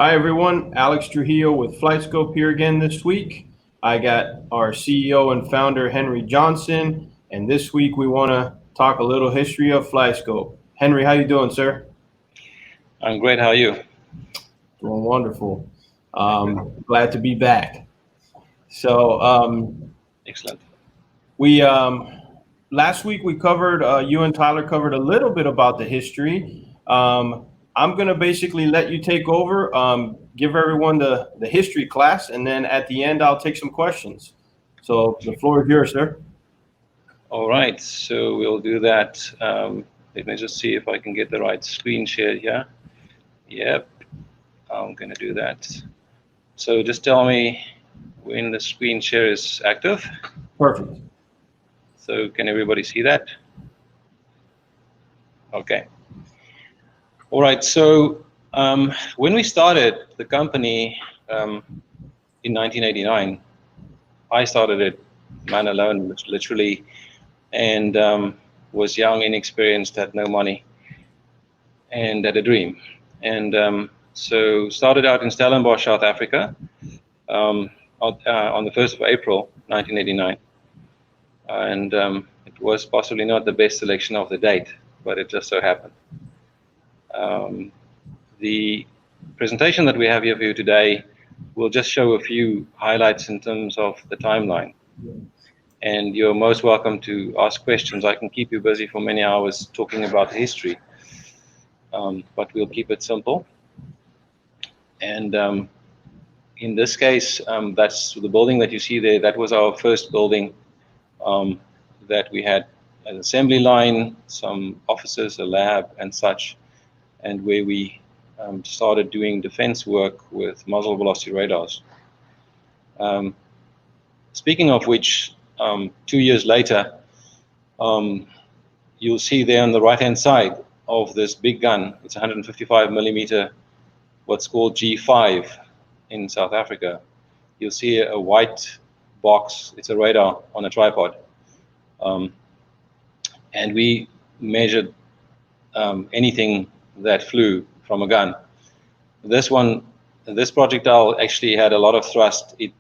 Hi everyone, Alex Trujillo with FlightScope here again this week. I got our CEO and founder Henry Johnson, and this week we want to talk a little history of FlightScope. Henry, how you doing, sir? I'm great. How are you? Doing wonderful. Glad to be back. So Excellent. we last week we covered you and Tyler covered a little bit about the history. I'm gonna basically let you take over, give everyone the history class, and then at the end I'll take some questions. So the floor is yours, sir. All right, so we'll do that. Let me just see if I can get the right screen share here. Yep, I'm gonna do that. So just tell me when the screen share is active. Perfect. So can everybody see that? Okay. All right, so when we started the company in 1989, I started it man alone, literally, and was young, inexperienced, had no money, and had a dream. And so started out in Stellenbosch, South Africa, on the 1st of April, 1989. And it was possibly not the best selection of the date, but it just so happened. The presentation that we have here for you today will just show a few highlights in terms of the timeline. And you're most welcome to ask questions. I can keep you busy for many hours talking about the history, but we'll keep it simple. And in this case, that's the building that you see there. That was our first building that we had an assembly line, some offices, a lab, and such, and where we started doing defense work with muzzle velocity radars. Speaking of which, 2 years later, you'll see there on the right-hand side of this big gun, it's 155 millimeter, what's called G5 in South Africa. You'll see a white box, it's a radar on a tripod. And we measured anything that flew from a gun. This projectile actually had a lot of thrust. It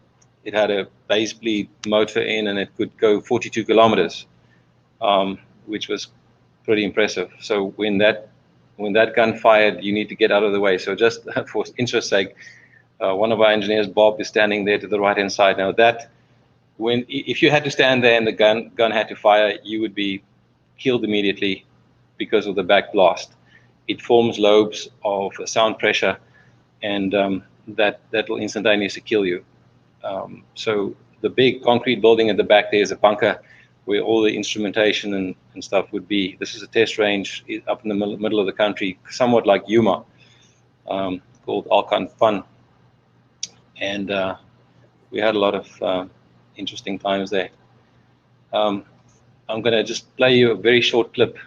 had a base bleed motor in, and it could go 42 kilometers, which was pretty impressive. So when that gun fired, you need to get out of the way. So just for interest's sake, one of our engineers, Bob, is standing there to the right-hand side. Now if you had to stand there and the gun had to fire, you would be killed immediately because of the back blast. It forms lobes of sound pressure, and that will instantaneously kill you. So the big concrete building at the back there is a bunker where all the instrumentation and stuff would be. This is a test range up in the middle of the country, somewhat like Yuma, called Alcan Fun. And we had a lot of interesting times there. I'm going to just play you a very short clip.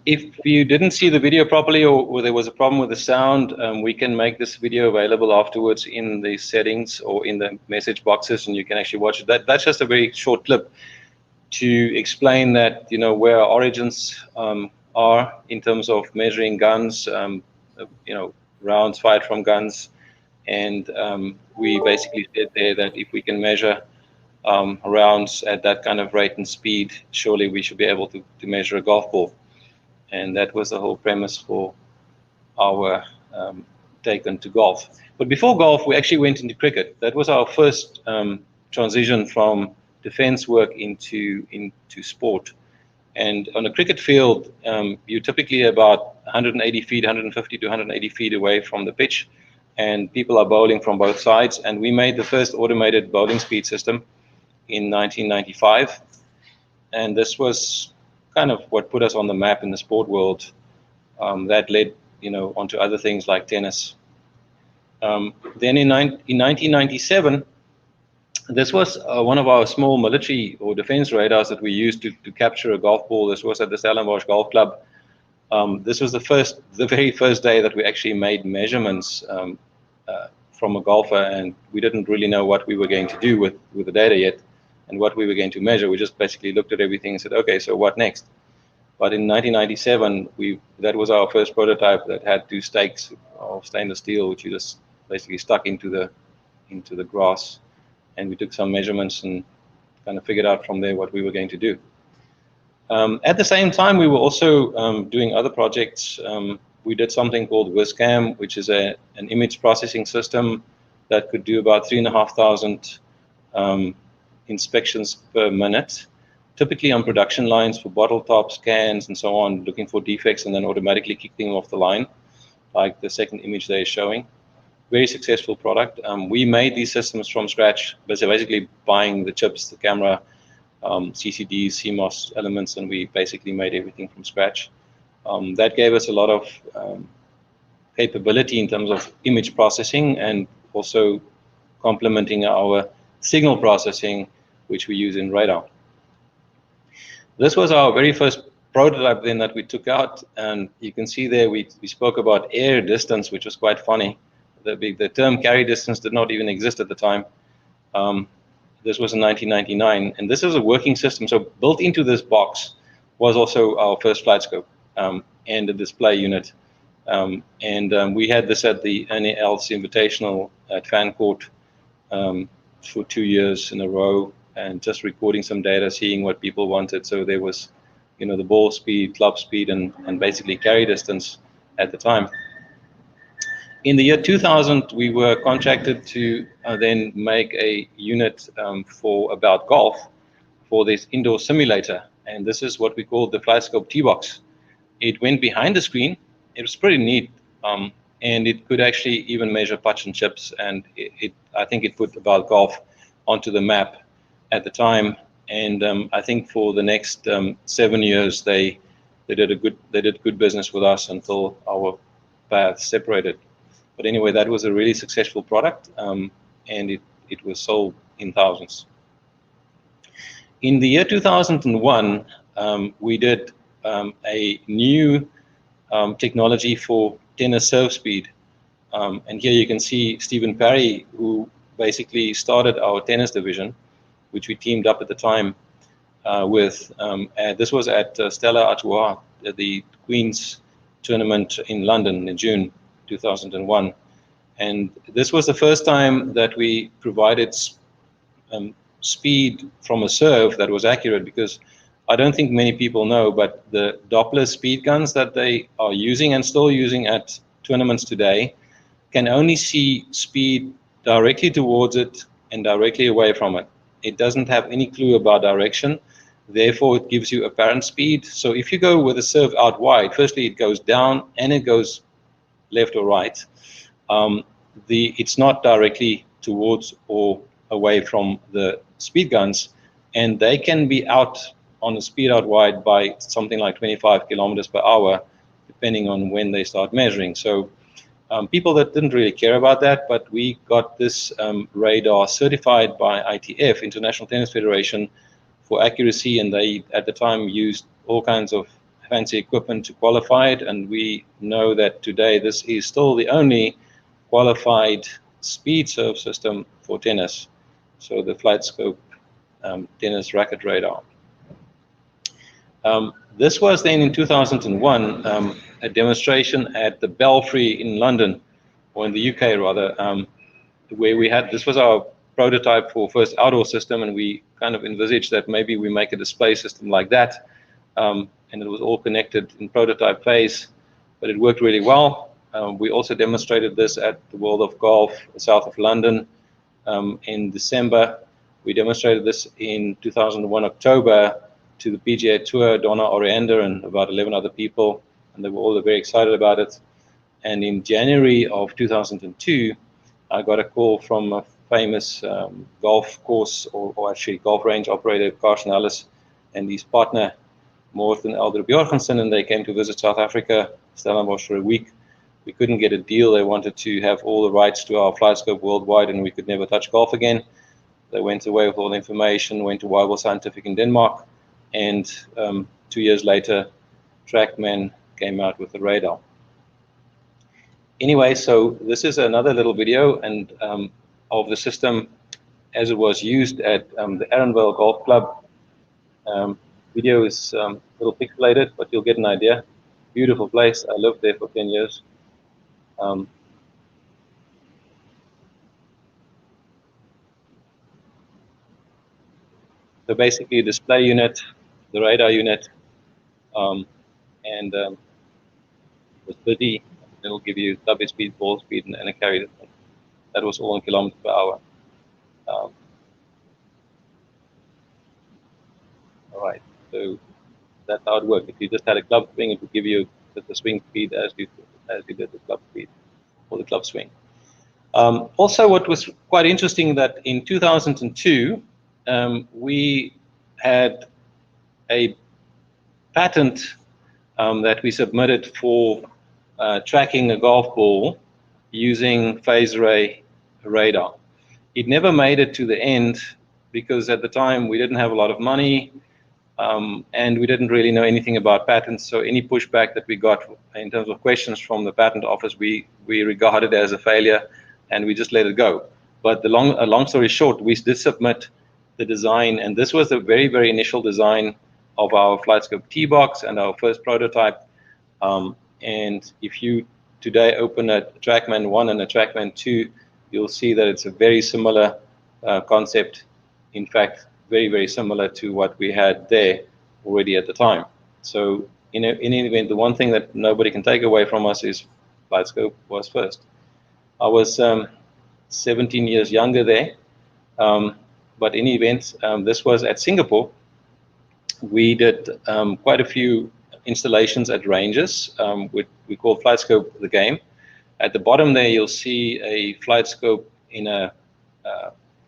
If you didn't see the video properly, or there was a problem with the sound, we can make this video available afterwards in the settings or in the message boxes, and you can actually watch it. That's just a very short clip to explain that, where our origins are in terms of measuring guns, rounds fired from guns, and we basically said there that if we can measure rounds at that kind of rate and speed, surely we should be able to measure a golf ball. And that was the whole premise for our take into golf. But before golf, we actually went into cricket. That was our first transition from defense work into sport. And on a cricket field, you're typically about 180 feet, 150 to 180 feet away from the pitch, and people are bowling from both sides. And we made the first automated bowling speed system in 1995. And this was kind of what put us on the map in the sport world That led, onto other things like tennis. Then in 1997, this was one of our small military or defense radars that we used to capture a golf ball. This was at the Stellenbosch Golf Club. This was the very first day that we actually made measurements from a golfer, and we didn't really know what we were going to do with the data yet and what we were going to measure. We just basically looked at everything and said, okay, so what next? But in 1997, that was our first prototype that had 2 stakes of stainless steel, which you just basically stuck into the grass, and we took some measurements and kind of figured out from there what we were going to do. At the same time, we were also doing other projects. We did something called WISCAM, which is an image processing system that could do about 3,500 inspections per minute, typically on production lines for bottle tops, cans, and so on, looking for defects and then automatically kick them off the line, like the second image they are showing. Very successful product. We made these systems from scratch, basically buying the chips, the camera, CCDs, CMOS elements, and we basically made everything from scratch. That gave us a lot of capability in terms of image processing and also complementing our signal processing, which we use in radar. This was our very first prototype then that we took out, and you can see there we spoke about air distance, which was quite funny. The term carry distance did not even exist at the time. This was in 1999, and this is a working system. So built into this box was also our first FlightScope and a display unit. We had this at the NAL's Invitational at Fancourt for 2 years in a row, and just recording some data, seeing what people wanted. So there was, the ball speed, club speed, and basically carry distance at the time. In the year 2000, we were contracted to then make a unit for About Golf for this indoor simulator. And this is what we call the FlightScope T-Box. It went behind the screen. It was pretty neat. And it could actually even measure putts and chips. And I think it put About Golf onto the map at the time. And I think for the next 7 years, they did good business with us until our paths separated. But anyway, that was a really successful product, and it was sold in thousands. In the year 2001, we did a new technology for tennis serve speed. And here you can see Stephen Parry, who basically started our tennis division, which we teamed up at the time with. This was at Stella Artois, the Queen's tournament in London in June 2001. And this was the first time that we provided speed from a serve that was accurate, because I don't think many people know, but the Doppler speed guns that they are using and still using at tournaments today can only see speed directly towards it and directly away from it. It doesn't have any clue about direction. Therefore, it gives you apparent speed. So if you go with a serve out wide, firstly, it goes down and it goes left or right. It's not directly towards or away from the speed guns, and they can be out on the speed out wide by something like 25 kilometers per hour, depending on when they start measuring. So people that didn't really care about that, but we got this radar certified by ITF, International Tennis Federation, for accuracy, and they at the time used all kinds of fancy equipment to qualify it, and we know that today this is still the only qualified speed serve system for tennis. So the FlightScope tennis racket radar. This was then in 2001 a demonstration at the Belfry in London, or in the UK rather, where we had, this was our prototype for first outdoor system, and we kind of envisaged that maybe we make a display system like that. And it was all connected in prototype phase, but it worked really well. We also demonstrated this at the World of Golf south of London in December. We demonstrated this in 2001 October to the PGA Tour, Donna Oriander and about 11 other people, and they were all very excited about it. And in January of 2002, I got a call from a famous golf course, or actually golf range operator, Carson Ellis, and his partner, Morten Eldrup Jorgensen, and they came to visit South Africa, Stellenbosch, for a week. We couldn't get a deal. They wanted to have all the rights to our FlightScope worldwide, and we could never touch golf again. They went away with all the information, went to Weibel Scientific in Denmark, and 2 years later, TrackMan came out with the radar. Anyway, so this is another little video and of the system as it was used at the Arendvale Golf Club. Video is a little pixelated, but you'll get an idea. Beautiful place. I lived there for 10 years. So basically, display unit, the radar unit, and was busy. It'll give you club speed, ball speed, and a carry distance. That was all in kilometers per hour. All right, so that's how it worked. If you just had a club swing, it would give you the swing speed as you did the club speed or the club swing. Also, what was quite interesting that in 2002, we had a patent that we submitted for tracking a golf ball using phase array radar. It never made it to the end because at the time we didn't have a lot of money and we didn't really know anything about patents. So any pushback that we got in terms of questions from the patent office, we regarded as a failure and we just let it go. But the long story short, we did submit the design, and this was the very, very initial design of our FlightScope T-Box and our first prototype. And if you today open a TrackMan 1 and a TrackMan 2, you'll see that it's a very similar concept. In fact, very, very similar to what we had there already at the time. So in any event, the one thing that nobody can take away from us is FlightScope was first. I was 17 years younger there, but in any event, this was at Singapore. We did quite a few installations at ranges, which we call FlightScope the game. At the bottom there, you'll see a FlightScope in a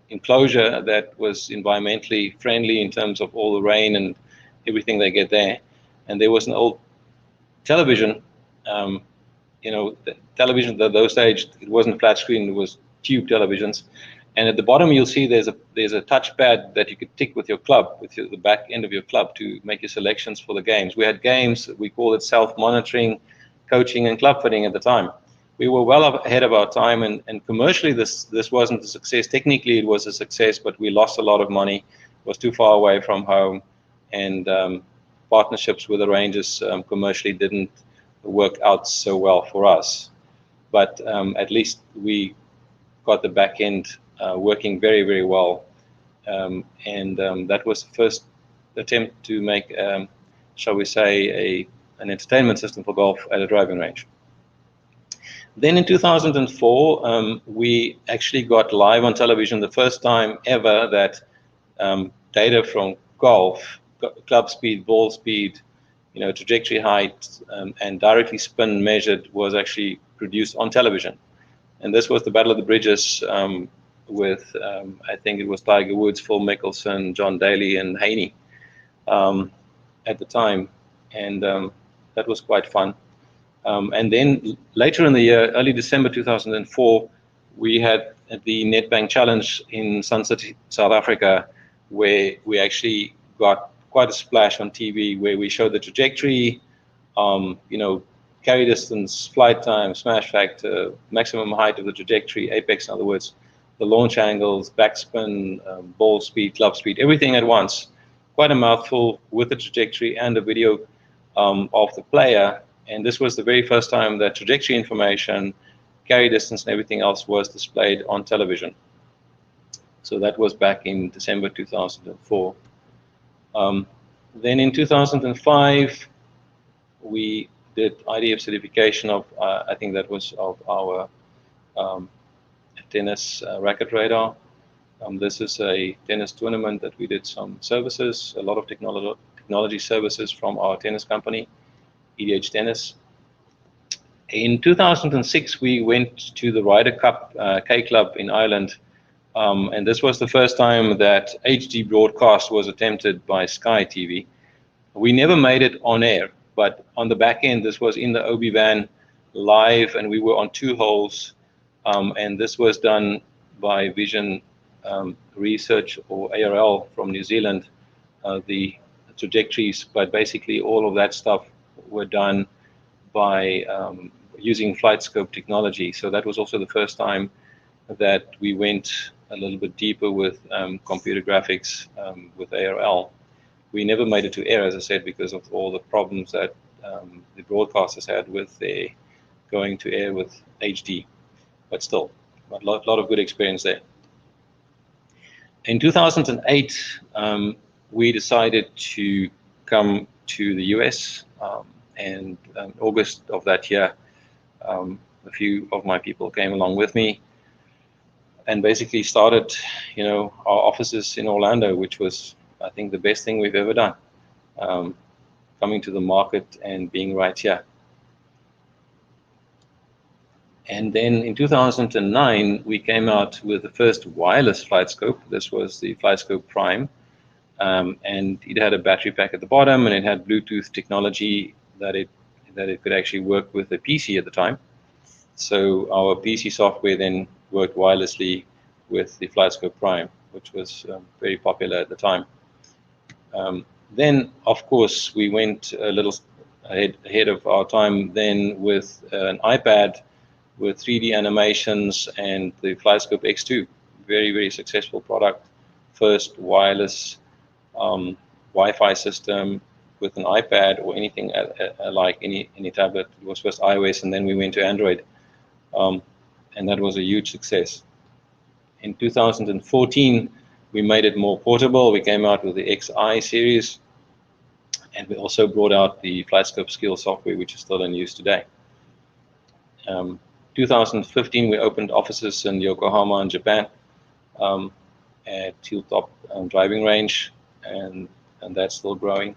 enclosure that was environmentally friendly in terms of all the rain and everything they get there. And there was an old television, the television at those days, it wasn't flat screen, it was tube televisions. And at the bottom, you'll see there's a touchpad that you could tick with your club, with the back end of your club to make your selections for the games. We had games, we call it self-monitoring, coaching, and club fitting at the time. We were well ahead of our time, and commercially this wasn't a success. Technically, it was a success, but we lost a lot of money. It was too far away from home, and partnerships with the Rangers commercially didn't work out so well for us. But at least we got the back end working very, very well. And that was the first attempt to make, shall we say, an entertainment system for golf at a driving range. Then in 2004, we actually got live on television the first time ever that data from golf, club speed, ball speed, trajectory height, and directly spin measured was actually produced on television. And this was the Battle of the Bridges with, I think it was Tiger Woods, Phil Mickelson, John Daly, and Haney at the time. And that was quite fun. And then later in the year, early December 2004, we had the NetBank Challenge in Sun City, South Africa, where we actually got quite a splash on TV, where we showed the trajectory, carry distance, flight time, smash factor, maximum height of the trajectory, apex, in other words, the launch angles, backspin, ball speed, club speed, everything at once. Quite a mouthful with the trajectory and a video of the player. And this was the very first time that trajectory information, carry distance, and everything else was displayed on television. So that was back in December 2004. Then in 2005, we did IDF certification of, I think that was of our tennis racket radar. This is a tennis tournament that we did some services, a lot of technology services from our tennis company, EDH Tennis. In 2006, we went to the Ryder Cup K Club in Ireland, and this was the first time that HD broadcast was attempted by Sky TV. We never made it on air, but on the back end, this was in the OB van live, and we were on 2 holes, and this was done by Vision Research, or ARL, from New Zealand, the trajectories, but basically all of that stuff were done by using FlightScope technology. So that was also the first time that we went a little bit deeper with computer graphics with ARL. We never made it to air, as I said, because of all the problems that the broadcasters had with their going to air with HD. But still, a lot of good experience there. In 2008, we decided to come to the US, and in August of that year, a few of my people came along with me and basically started, our offices in Orlando, which was, I think, the best thing we've ever done, coming to the market and being right here. And then in 2009, we came out with the first wireless FlightScope. This was the FlightScope Prime, and it had a battery pack at the bottom, and it had Bluetooth technology that it could actually work with a PC at the time. So our PC software then worked wirelessly with the FlightScope Prime, which was very popular at the time. Then, of course, we went a little ahead of our time then with an iPad with 3D animations and the FlightScope X2. Very, very successful product. First wireless Wi-Fi system with an iPad or anything like any tablet. It was first iOS, and then we went to Android. And that was a huge success. In 2014, we made it more portable. We came out with the XI series, and we also brought out the FlightScope Skill software, which is still in use today. 2015, we opened offices in Yokohama in Japan, at Hilltop driving range, and that's still growing.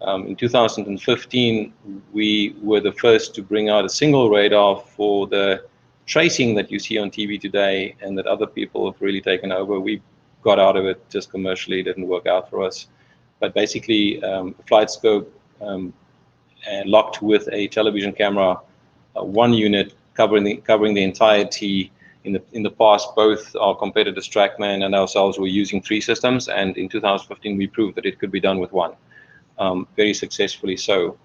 In 2015, we were the first to bring out a single radar for the tracing that you see on TV today, and that other people have really taken over. We got out of it just commercially; it didn't work out for us. But basically, FlightScope locked with a television camera, one unit covering the entirety. In the past, both our competitors, TrackMan and ourselves, were using 3 systems, and in 2015, we proved that it could be done with one, very successfully so.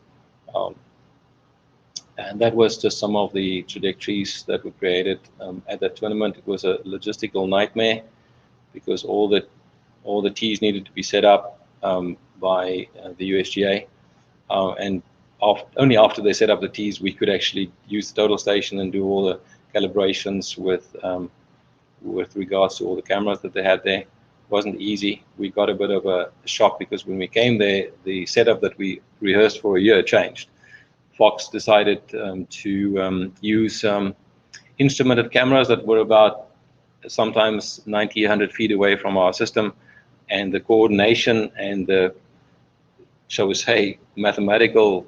And that was just some of the trajectories that were created at that tournament. It was a logistical nightmare because all the tees needed to be set up by the USGA, and only after they set up the tees, we could actually use the total station and do all the calibrations with regards to all the cameras that they had there. It wasn't easy. We got a bit of a shock because when we came there, the setup that we rehearsed for a year changed. Fox decided to use instrumented cameras that were about sometimes 90, 100 feet away from our system, and the coordination and the, shall we say, mathematical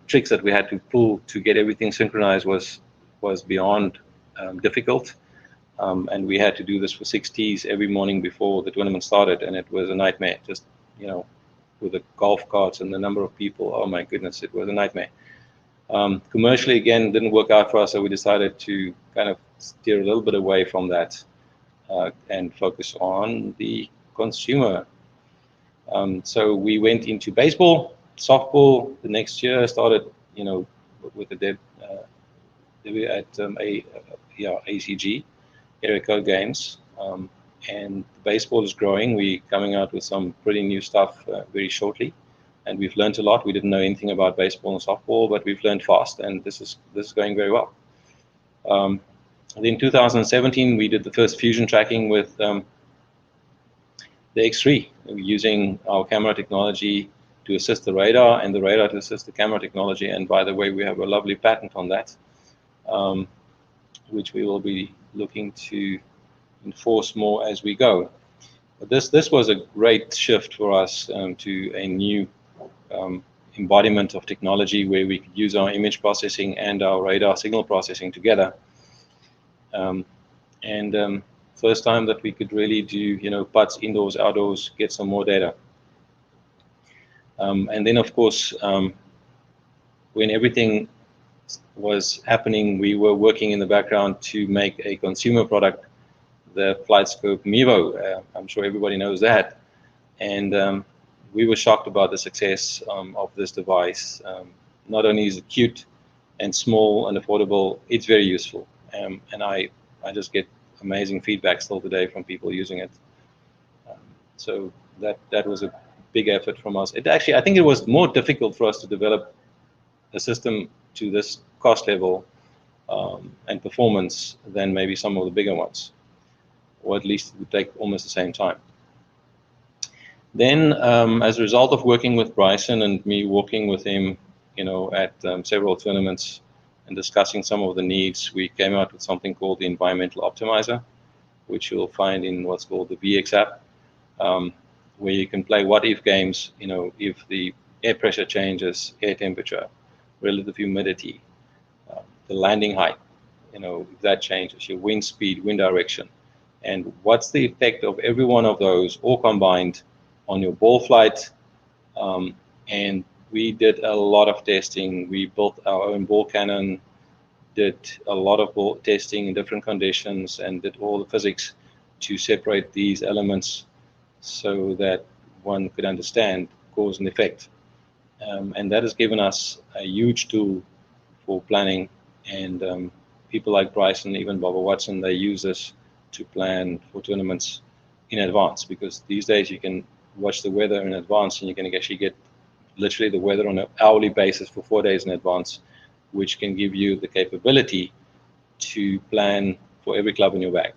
tricks that we had to pull to get everything synchronized was beyond difficult, and we had to do this for 6 tees every morning before the tournament started, and it was a nightmare. Just with the golf carts and the number of people, oh my goodness, it was a nightmare. Commercially, again, didn't work out for us, so we decided to kind of steer a little bit away from that and focus on the consumer. So we went into baseball, softball. The next year started, with the debut at ACG, Area Code Games, and baseball is growing. We're coming out with some pretty new stuff very shortly, and we've learned a lot. We didn't know anything about baseball and softball, but we've learned fast, and this is going very well. In 2017, we did the first fusion tracking with the X3, using our camera technology to assist the radar, and the radar to assist the camera technology. And by the way, we have a lovely patent on that, which we will be looking to enforce more as we go. But this was a great shift for us to a new embodiment of technology where we could use our image processing and our radar signal processing together. First time that we could really do, putts indoors, outdoors, get some more data. And then, of course, when everything was happening, we were working in the background to make a consumer product, the FlightScope Mevo. I'm sure everybody knows that. And we were shocked about the success of this device. Not only is it cute and small and affordable, it's very useful. And I just get amazing feedback still today from people using it. So that was a big effort from us. It actually, I think it was more difficult for us to develop a system to this cost level and performance than maybe some of the bigger ones, or at least it would take almost the same time. Then, as a result of working with Bryson and me walking with him, at several tournaments and discussing some of the needs, we came out with something called the Environmental Optimizer, which you'll find in what's called the VX app, where you can play what-if games. If the air pressure changes, air temperature, relative humidity, the landing height, if that changes, your wind speed, wind direction, and what's the effect of every one of those all combined on your ball flight. And we did a lot of testing. We built our own ball cannon, did a lot of ball testing in different conditions, and did all the physics to separate these elements so that one could understand cause and effect. And that has given us a huge tool for planning. And people like Bryson, even Bobber Watson, they use this to plan for tournaments in advance, because these days you can watch the weather in advance and you can actually get literally the weather on an hourly basis for 4 days in advance, which can give you the capability to plan for every club in your bag.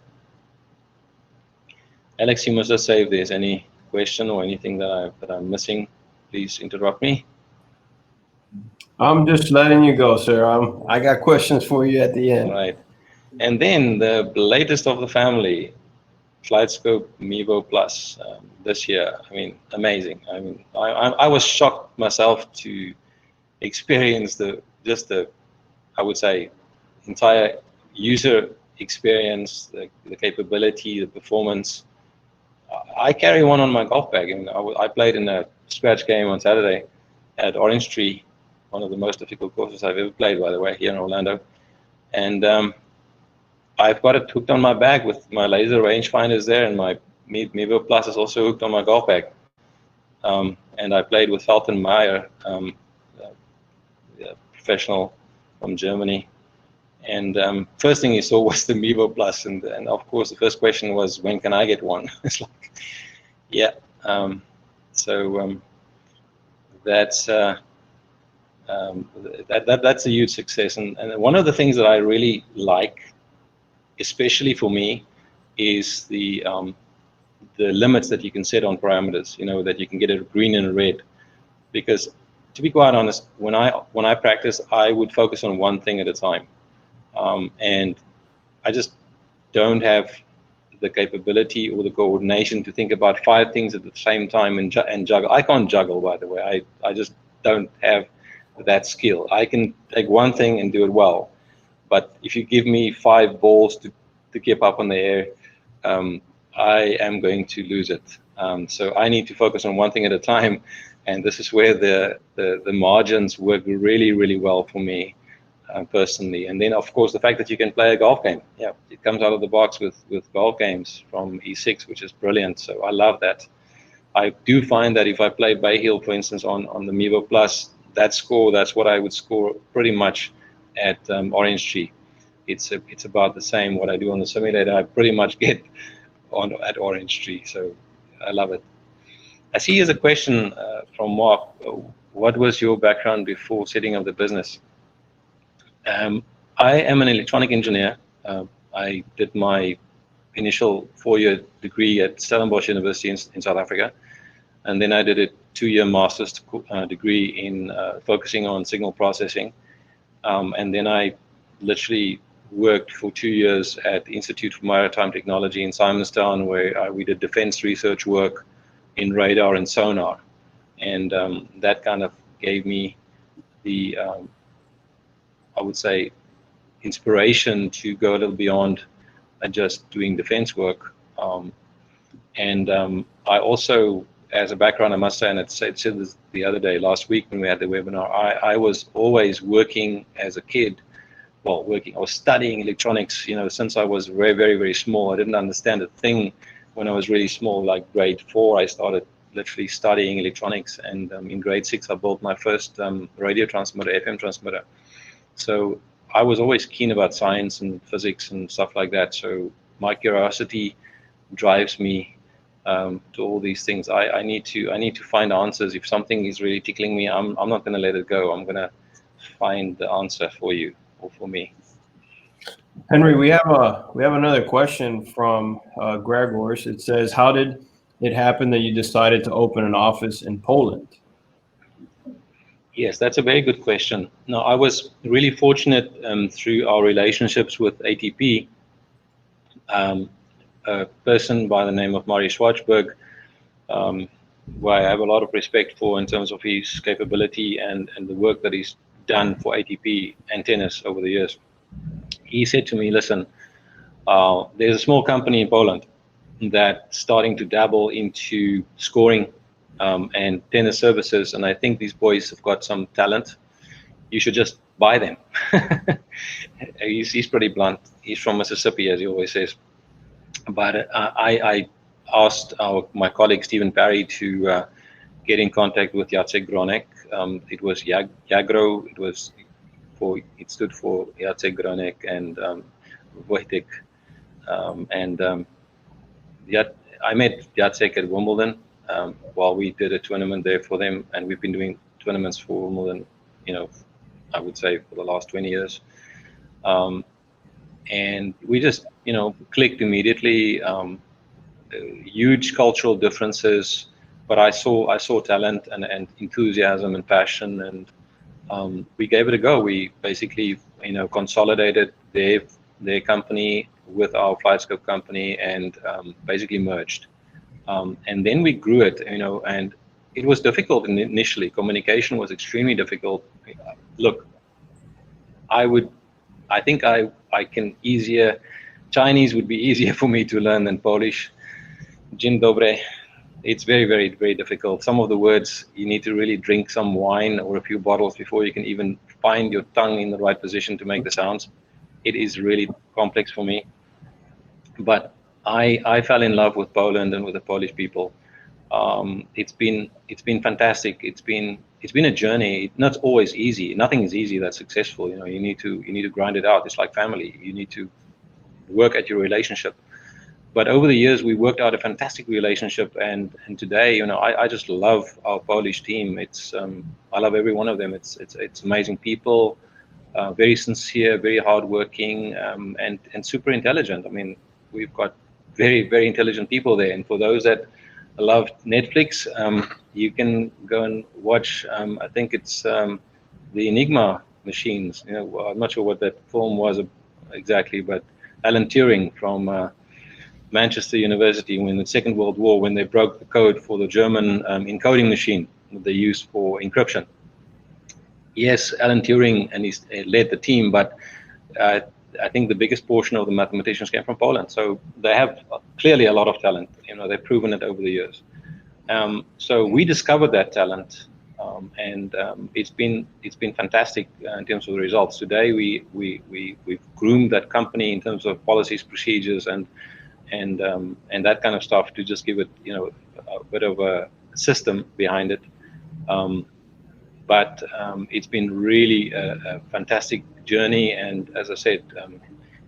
Alex, you must just say if there's any question or anything that I'm missing, please interrupt me. I'm just letting you go, sir. I got questions for you at the end. Right. And then the latest of the family, FlightScope Mevo Plus, this year. I mean, amazing. I mean, I was shocked myself to experience the I would say, entire user experience, the capability, the performance. I carry one on my golf bag. And I played in a scratch game on Saturday at Orange Tree, one of the most difficult courses I've ever played, by the way, here in Orlando. And I've got it hooked on my bag with my laser rangefinders there, and my Mevo Plus is also hooked on my golf bag. And I played with Felton Meyer, a professional from Germany. And first thing he saw was the Mevo Plus, and of course the first question was, when can I get one? It's like, yeah. That's that's a huge success. And one of the things that I really like, especially for me, is the limits that you can set on parameters. That you can get a green and a red, because to be quite honest, when I practice, I would focus on one thing at a time, and I just don't have the capability or the coordination to think about 5 things at the same time and juggle. I can't juggle, by the way. I just don't have that skill. I can take one thing and do it well, but if you give me 5 balls to keep up on the air, I am going to lose it. So I need to focus on one thing at a time, and this is where the margins work really, really well for me personally. And then, of course, the fact that you can play a golf game. Yeah, it comes out of the box with golf games from E6, which is brilliant. So I love that. I do find that if I play Bay Hill, for instance, on the Mevo Plus, that's what I would score pretty much at Orange Tree. It's about the same. What I do on the simulator, I pretty much get at Orange Tree. So I love it. I see here's a question from Mark. What was your background before setting up the business? I am an electronic engineer. I did my initial 4-year degree at Stellenbosch University in South Africa, and then I did a 2-year master's degree in focusing on signal processing, and then I literally worked for 2 years at the Institute for Maritime Technology in Simonstown, where we did defense research work in radar and sonar, and that kind of gave me the I would say inspiration to go a little beyond just doing defense work. I also as a background, I must say, and it said this the other day, last week when we had the webinar, I was always working as a kid. Well, I was studying electronics, since I was very, very, very small. I didn't understand a thing when I was really small. Like grade 4, I started literally studying electronics, and in grade 6, I built my first radio transmitter, FM transmitter. So I was always keen about science and physics and stuff like that. So my curiosity drives me to all these things. I need to find answers. If something is really tickling me, I'm not going to let it go. I'm going to find the answer for you or for me. Henry, we have another question from Gregors. It says, how did it happen that you decided to open an office in Poland? Yes, that's a very good question. Now, I was really fortunate through our relationships with ATP. A person by the name of Mari Schwarzberg, who I have a lot of respect for in terms of his capability and the work that he's done for ATP antennas over the years. He said to me, listen, there's a small company in Poland that's starting to dabble into scoring antenna services, and I think these boys have got some talent. You should just buy them. He's pretty blunt. He's from Mississippi, as he always says. But I asked my colleague Stephen Parry to get in contact with Jacek Gronek. It was Jagro. It stood for Jacek Gronek and Wojtek. I met Jacek at Wimbledon while we did a tournament there for them, and we've been doing tournaments for Wimbledon, I would say for the last 20 years. And we just, clicked immediately. Huge cultural differences, but I saw talent and enthusiasm and passion, and we gave it a go. We basically, consolidated their company with our FlightScope company and basically merged. And then we grew it, and it was difficult initially. Communication was extremely difficult. Look, I think I can easier. Chinese would be easier for me to learn than Polish. Dzień dobry. It's very, very, very difficult. Some of the words you need to really drink some wine or a few bottles before you can even find your tongue in the right position to make the sounds. It is really complex for me. But I fell in love with Poland and with the Polish people. It's been fantastic. It's been a journey. Not always easy. Nothing is easy that's successful. You need to grind it out. It's like family. You need to work at your relationship. But over the years, we worked out a fantastic relationship, and today, I just love our Polish team. I love every one of them. It's amazing people, very sincere, very hardworking, and super intelligent. I mean, we've got very, very intelligent people there. And for those that love Netflix, you can go and watch. I think it's the Enigma machines. I'm not sure what that film was exactly, but Alan Turing from Manchester University in the Second World War, when they broke the code for the German encoding machine that they used for encryption. Yes, Alan Turing and he led the team, but I think the biggest portion of the mathematicians came from Poland. So they have clearly a lot of talent. They've proven it over the years. So we discovered that talent, and it's been fantastic in terms of the results. Today we've groomed that company in terms of policies, procedures, and that kind of stuff to just give it a bit of a system behind it. But it's been really a fantastic journey, and as I said,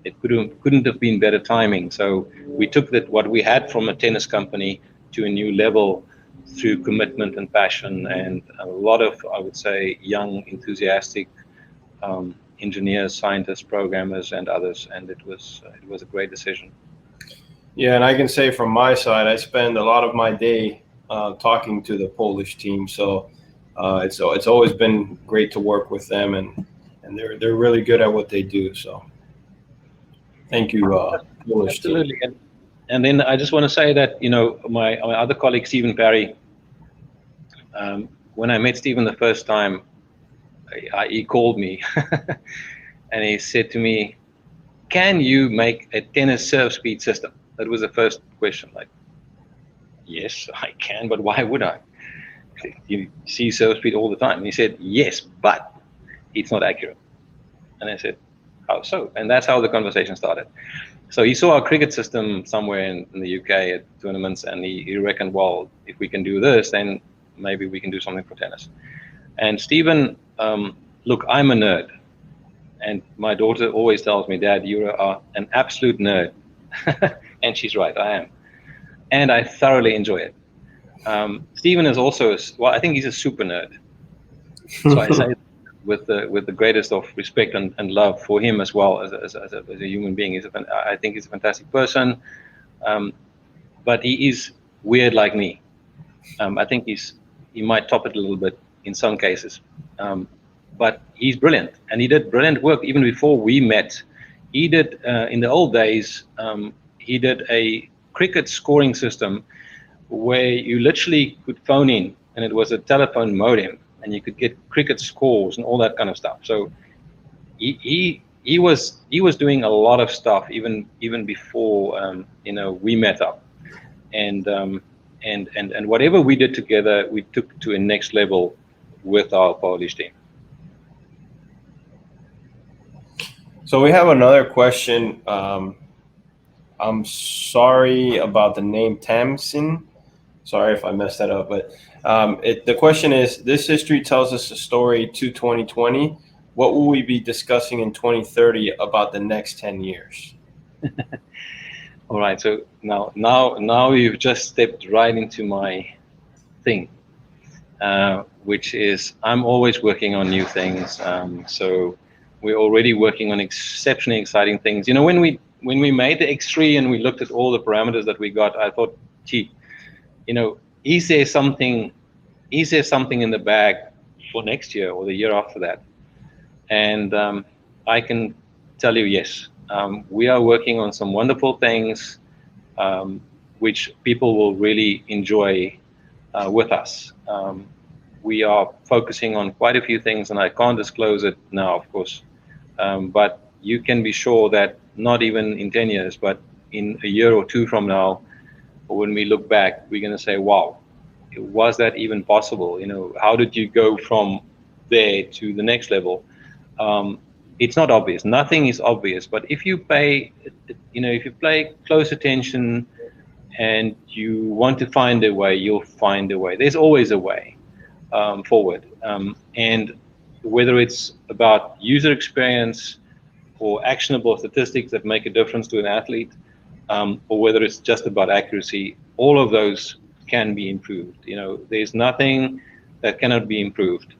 it couldn't have been better timing. So we took what we had from a tennis company to a new level through commitment and passion, and a lot of, I would say, young, enthusiastic engineers, scientists, programmers, and others, and it was a great decision. Yeah, and I can say from my side, I spend a lot of my day talking to the Polish team. So it's always been great to work with them, and they're really good at what they do. So thank you, Polish Absolutely. team. And then I just want to say that my other colleague Stephen Parry, when I met Stephen the first time, he called me and he said to me, "Can you make a tennis serve speed system?" That was the first question. Like, yes, I can, but why would I? You see surf speed all the time. And he said, yes, but it's not accurate. And I said, how so? And that's how the conversation started. So he saw our cricket system somewhere in the UK at tournaments, and he reckoned, well, if we can do this, then maybe we can do something for tennis. And Stephen, look, I'm a nerd. And my daughter always tells me, Dad, you are an absolute nerd. And she's right, I am. And I thoroughly enjoy it. Stephen is also, well, I think he's a super nerd. So I say with the greatest of respect and love for him as well as a human being. I think he's a fantastic person, but he is weird like me. I think he might top it a little bit in some cases, but he's brilliant, and he did brilliant work even before we met. He did in the old days. He did a cricket scoring system where you literally could phone in, and it was a telephone modem, and you could get cricket scores and all that kind of stuff. So he was doing a lot of stuff even before we met up, and whatever we did together, we took to a next level with our Polish team. So we have another question. I'm sorry about the name Tamsin. Sorry if I messed that up, but the question is, this history tells us a story to 2020. What will we be discussing in 2030 about the next 10 years? All right, so now you've just stepped right into my thing, which is I'm always working on new things. So we're already working on exceptionally exciting things. You know, when we made the X3 and we looked at all the parameters that we got, I thought, gee, you know, is there something in the bag for next year or the year after that? And I can tell you, yes, we are working on some wonderful things, which people will really enjoy with us. We are focusing on quite a few things, and I can't disclose it now, of course, but you can be sure that not even in 10 years, but in a year or two from now, when we look back, we're going to say, wow, was that even possible? You know, how did you go from there to the next level? It's not obvious. Nothing is obvious. But if you pay close attention and you want to find a way, you'll find a way. There's always a way forward. And whether it's about user experience or actionable statistics that make a difference to an athlete, or whether it's just about accuracy, all of those can be improved. You know, there's nothing that cannot be improved.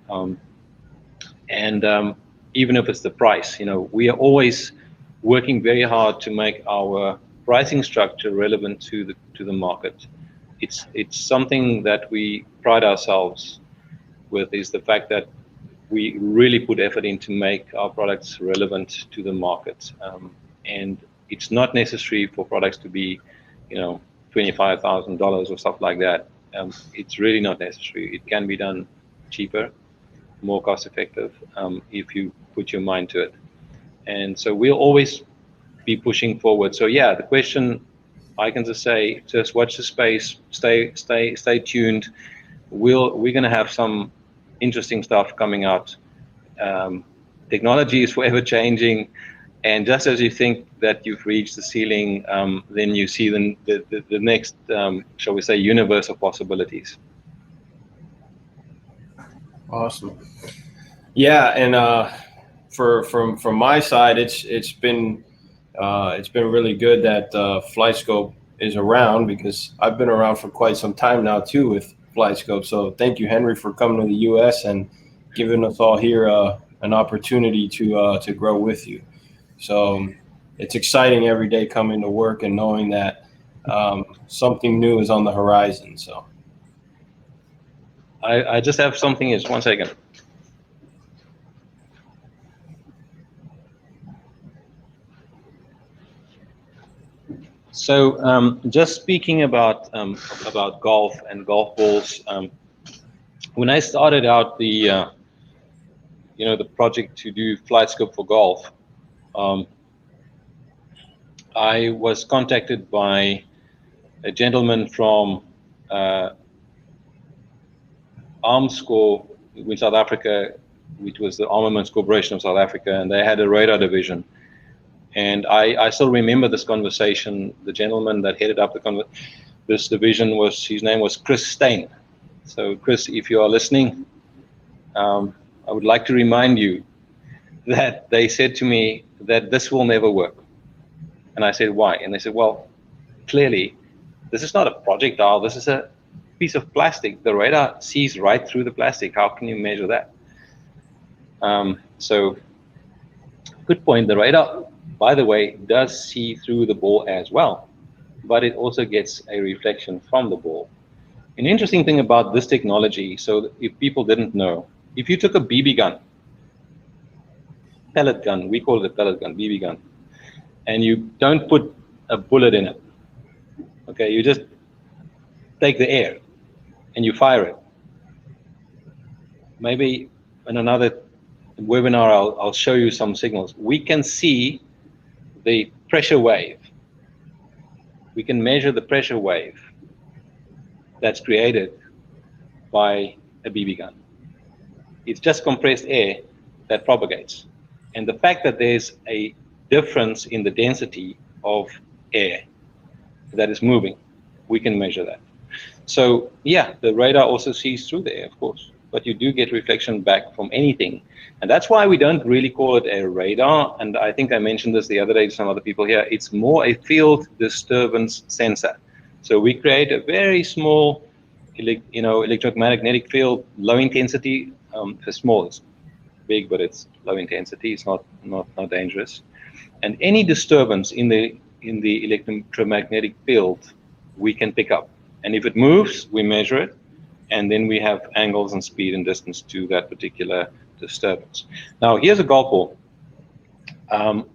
Even if it's the price, you know, we are always working very hard to make our pricing structure relevant to the market. It's something that we pride ourselves with, is the fact that we really put effort in to make our products relevant to the market. And it's not necessary for products to be, you know, $25,000 or stuff like that. It's really not necessary. It can be done cheaper, more cost effective, if you put your mind to it. And so we'll always be pushing forward. So yeah, the question, I can just say, just watch the space, stay tuned. We're going to have some interesting stuff coming out. Technology is forever changing, and just as you think that you've reached the ceiling, then you see the next, shall we say, universe of possibilities. Awesome. Yeah, and from my side, it's been really good that FlightScope is around, because I've been around for quite some time now too with FlightScope. So thank you, Henry, for coming to the U.S. and giving us all here an opportunity to grow with you. So it's exciting every day coming to work and knowing that something new is on the horizon. So I just have something. Is 1 second. So just speaking about golf and golf balls, when I started out the project to do FlightScope for golf, I was contacted by a gentleman from Arms Corps in South Africa, which was the Armaments Corporation of South Africa, and they had a radar division. And I still remember this conversation. The gentleman that headed up this division his name was Chris Stein. So Chris, if you are listening, I would like to remind you that they said to me that this will never work. And I said, why? And they said, well, clearly, this is not a projectile, this is a piece of plastic. The radar sees right through the plastic. How can you measure that? So, good point. The radar, by the way, does see through the ball as well, but it also gets a reflection from the ball. An interesting thing about this technology, so if people didn't know, if you took a BB gun, pellet gun, we call it a pellet gun, BB gun, and you don't put a bullet in it, okay, you just take the air and you fire it. Maybe in another webinar, I'll show you some signals. We can see the pressure wave. We can measure the pressure wave that's created by a BB gun. It's just compressed air that propagates. And the fact that there's a difference in the density of air that is moving, we can measure that. So yeah, the radar also sees through the air, of course, but you do get reflection back from anything. And that's why we don't really call it a radar. And I think I mentioned this the other day to some other people here. It's more a field disturbance sensor. So we create a very small, electromagnetic field, low intensity. For small, it's big, but it's low intensity. It's not dangerous. And any disturbance in the electromagnetic field, we can pick up. And if it moves, we measure it, and then we have angles and speed and distance to that particular disturbance. Now, here's a golf ball.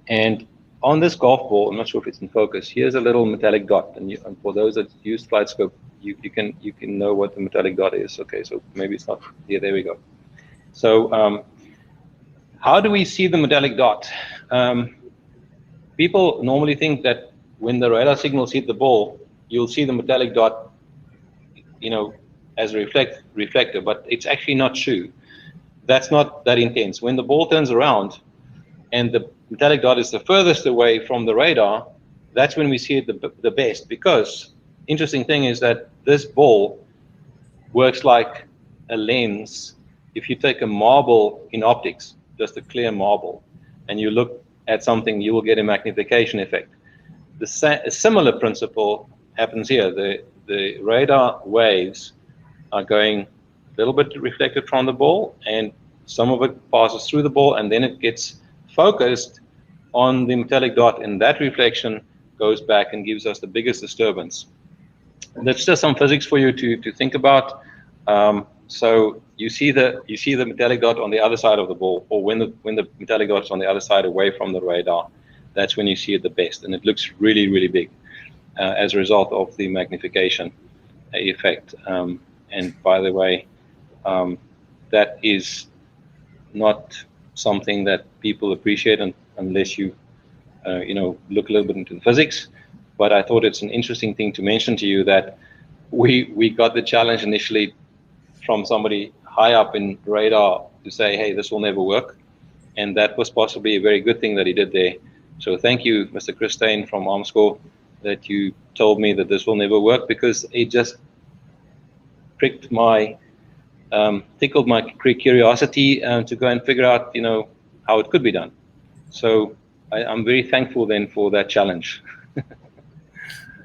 And on this golf ball, I'm not sure if it's in focus, here's a little metallic dot. And for those that use FlightScope, you can know what the metallic dot is. Okay, so maybe it's not, yeah, there we go. So how do we see the metallic dot? People normally think that when the radar signals hit the ball, you'll see the metallic dot, as a reflector, but it's actually not true. That's not that intense. When the ball turns around and the metallic dot is the furthest away from the radar, that's when we see it the best, because interesting thing is that this ball works like a lens. If you take a marble in optics, just a clear marble, and you look at something, you will get a magnification effect. A similar principle happens here. The radar waves are going a little bit reflected from the ball, and some of it passes through the ball, and then it gets focused on the metallic dot, and that reflection goes back and gives us the biggest disturbance. That's just some physics for you to think about. So you see the metallic dot on the other side of the ball, or when the metallic dot is on the other side away from the radar, that's when you see it the best, and it looks really, really big as a result of the magnification effect. And by the way, that is not something that people appreciate unless you look a little bit into the physics. But I thought it's an interesting thing to mention to you that we got the challenge initially from somebody high up in radar to say, hey, this will never work. And that was possibly a very good thing that he did there. So thank you, Mr. Chris Stein from Arms Corps, that you told me that this will never work, because it just tickled my curiosity to go and figure out, how it could be done. So I'm very thankful then for that challenge.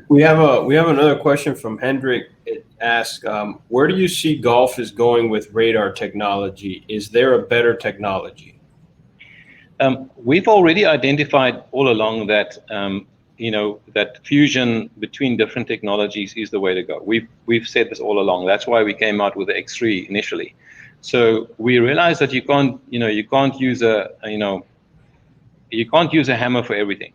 We have another question from Hendrik. It asks, where do you see golf is going with radar technology? Is there a better technology? We've already identified all along that that fusion between different technologies is the way to go. We've said this all along. That's why we came out with the X3 initially. So we realized that you can't use a hammer for everything.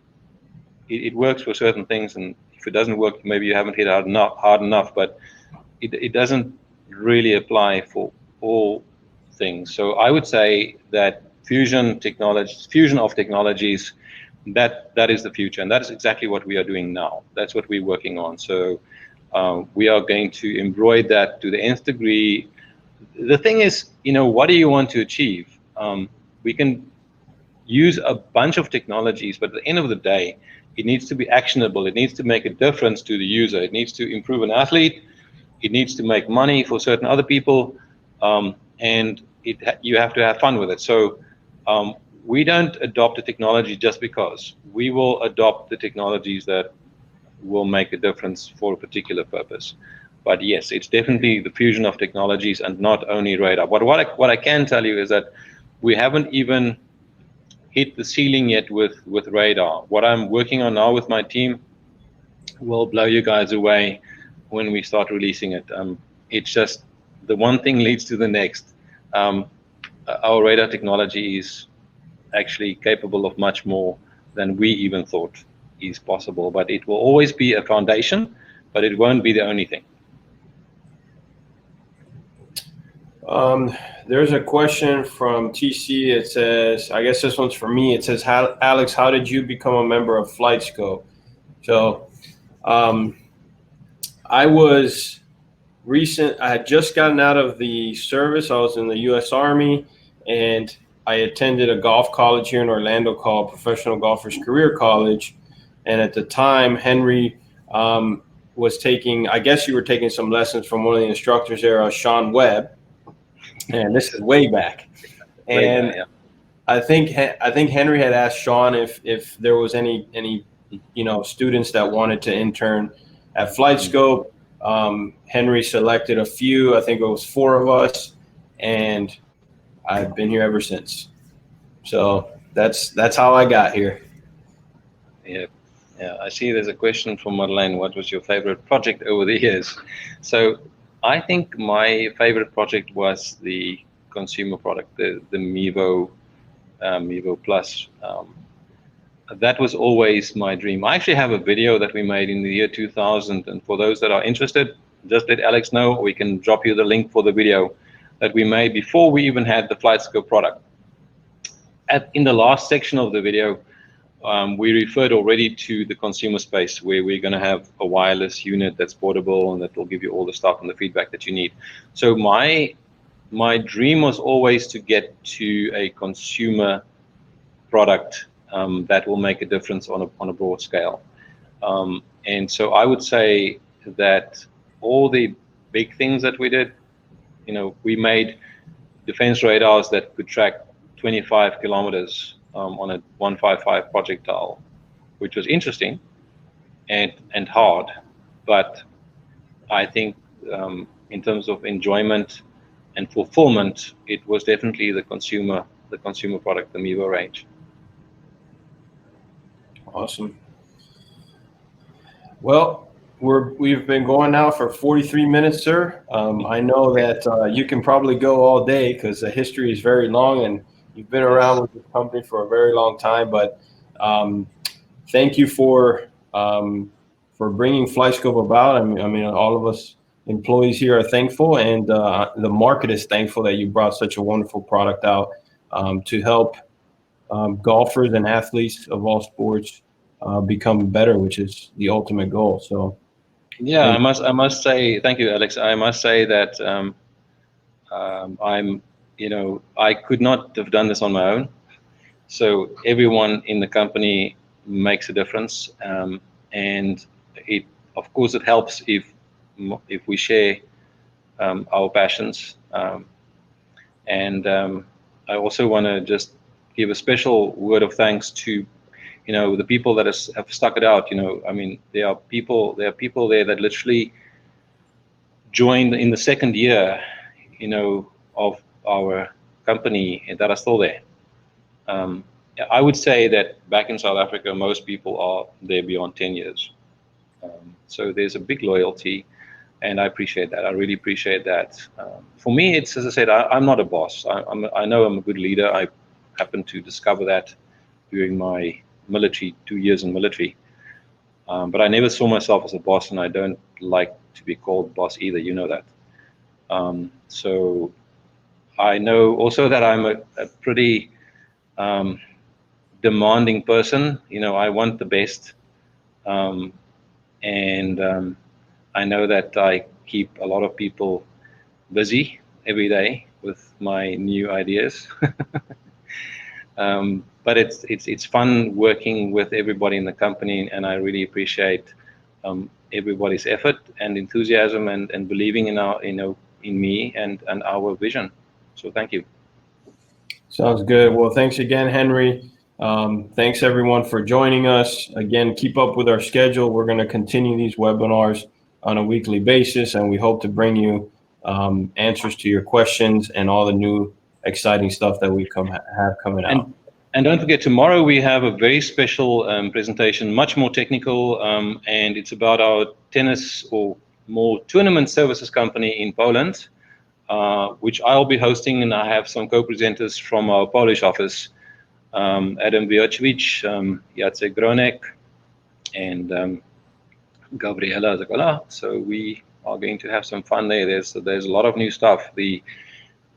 It works for certain things, and if it doesn't work, maybe you haven't hit hard enough. But it doesn't really apply for all things. So I would say that fusion of technologies, that is the future, and that is exactly what we are doing now. That's what we're working on. So We are going to embroider that to the nth degree. The thing is, what do you want to achieve? We can use a bunch of technologies, but at the end of the day, it needs to be actionable. It needs to make a difference to the user. It needs to improve an athlete. It needs to make money for certain other people, and you have to have fun with it. So we don't adopt a technology just because. We will adopt the technologies that will make a difference for a particular purpose. But yes, it's definitely the fusion of technologies and not only radar. But what I can tell you is that we haven't even hit the ceiling yet with radar. What I'm working on now with my team will blow you guys away when we start releasing it. It's just the one thing leads to the next. Our radar technology is actually capable of much more than we even thought is possible, but it will always be a foundation, but it won't be the only thing. There's a question from TC. It says, I guess this one's for me. It says, Alex, how did you become a member of FlightScope? So I had just gotten out of the service. I was in the U.S. Army, and I attended a golf college here in Orlando called Professional Golfers Career College. And at the time, Henry was taking, I guess you were taking some lessons from one of the instructors there, Sean Webb. And this is way back. And yeah. I think Henry had asked Sean if there was any students that wanted to intern at FlightScope. Henry selected a few. I think it was 4 of us, and I've been here ever since. So that's how I got here. Yeah. I see there's a question from Madeleine. What was your favorite project over the years? So I think my favorite project was the consumer product, the Mevo Plus. That was always my dream. I actually have a video that we made in the year 2000, and for those that are interested, just let Alex know. We can drop you the link for the video that we made before we even had the FlightScope product. In the last section of the video, we referred already to the consumer space, where we're going to have a wireless unit that's portable and that will give you all the stuff and the feedback that you need. So my dream was always to get to a consumer product that will make a difference on a broad scale. And so I would say that all the big things that we did, we made defense radars that could track 25 kilometers on a 155 projectile, which was interesting and hard. But I think in terms of enjoyment and fulfillment, it was definitely the consumer product, the Mevo range. Awesome. Well, we've been going now for 43 minutes, sir. I know that you can probably go all day because the history is very long and you've been around with this company for a very long time. But thank you for bringing FlightScope about. I mean, all of us employees here are thankful, and the market is thankful that you brought such a wonderful product out to help golfers and athletes of all sports become better, which is the ultimate goal. So, yeah, I must say thank you, Alex. I must say that I could not have done this on my own. So everyone in the company makes a difference, and of course it helps if we share our passions. And I also want to just give a special word of thanks to the people that have stuck it out. I mean, there are people there that literally joined in the second year of our company and that are still there. I would say that back in South Africa, most people are there beyond 10 years. So there's a big loyalty, and I appreciate that. I really appreciate that. For me, it's, as I said, I'm not a boss. I know I'm a good leader. I happened to discover that during my military, 2 years in military. But I never saw myself as a boss, and I don't like to be called boss either. You know that. So I know also that I'm a pretty demanding person. I want the best, and I know that I keep a lot of people busy every day with my new ideas. But it's fun working with everybody in the company, and I really appreciate everybody's effort and enthusiasm and believing in our in me and our vision. So thank you. Sounds good. Well, thanks again, Henry. Thanks everyone for joining us. Again, keep up with our schedule. We're going to continue these webinars on a weekly basis, and we hope to bring you answers to your questions and all the new exciting stuff that we have coming out. And don't forget, tomorrow we have a very special presentation, much more technical, and it's about our tennis or more tournament services company in Poland, which I'll be hosting, and I have some co-presenters from our Polish office, Adam Wiociewicz, Jacek Gronek, and Gabriela Zagola. So we are going to have some fun there. There's a lot of new stuff. The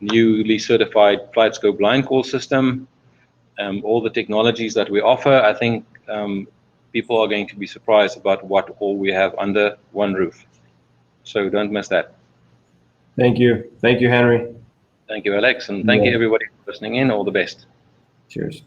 newly certified FlightScope line call system, all the technologies that we offer. I think people are going to be surprised about what all we have under one roof. So don't miss that. Thank you. Thank you, Henry. Thank you, Alex. And thank you, everybody, for listening in. All the best. Cheers.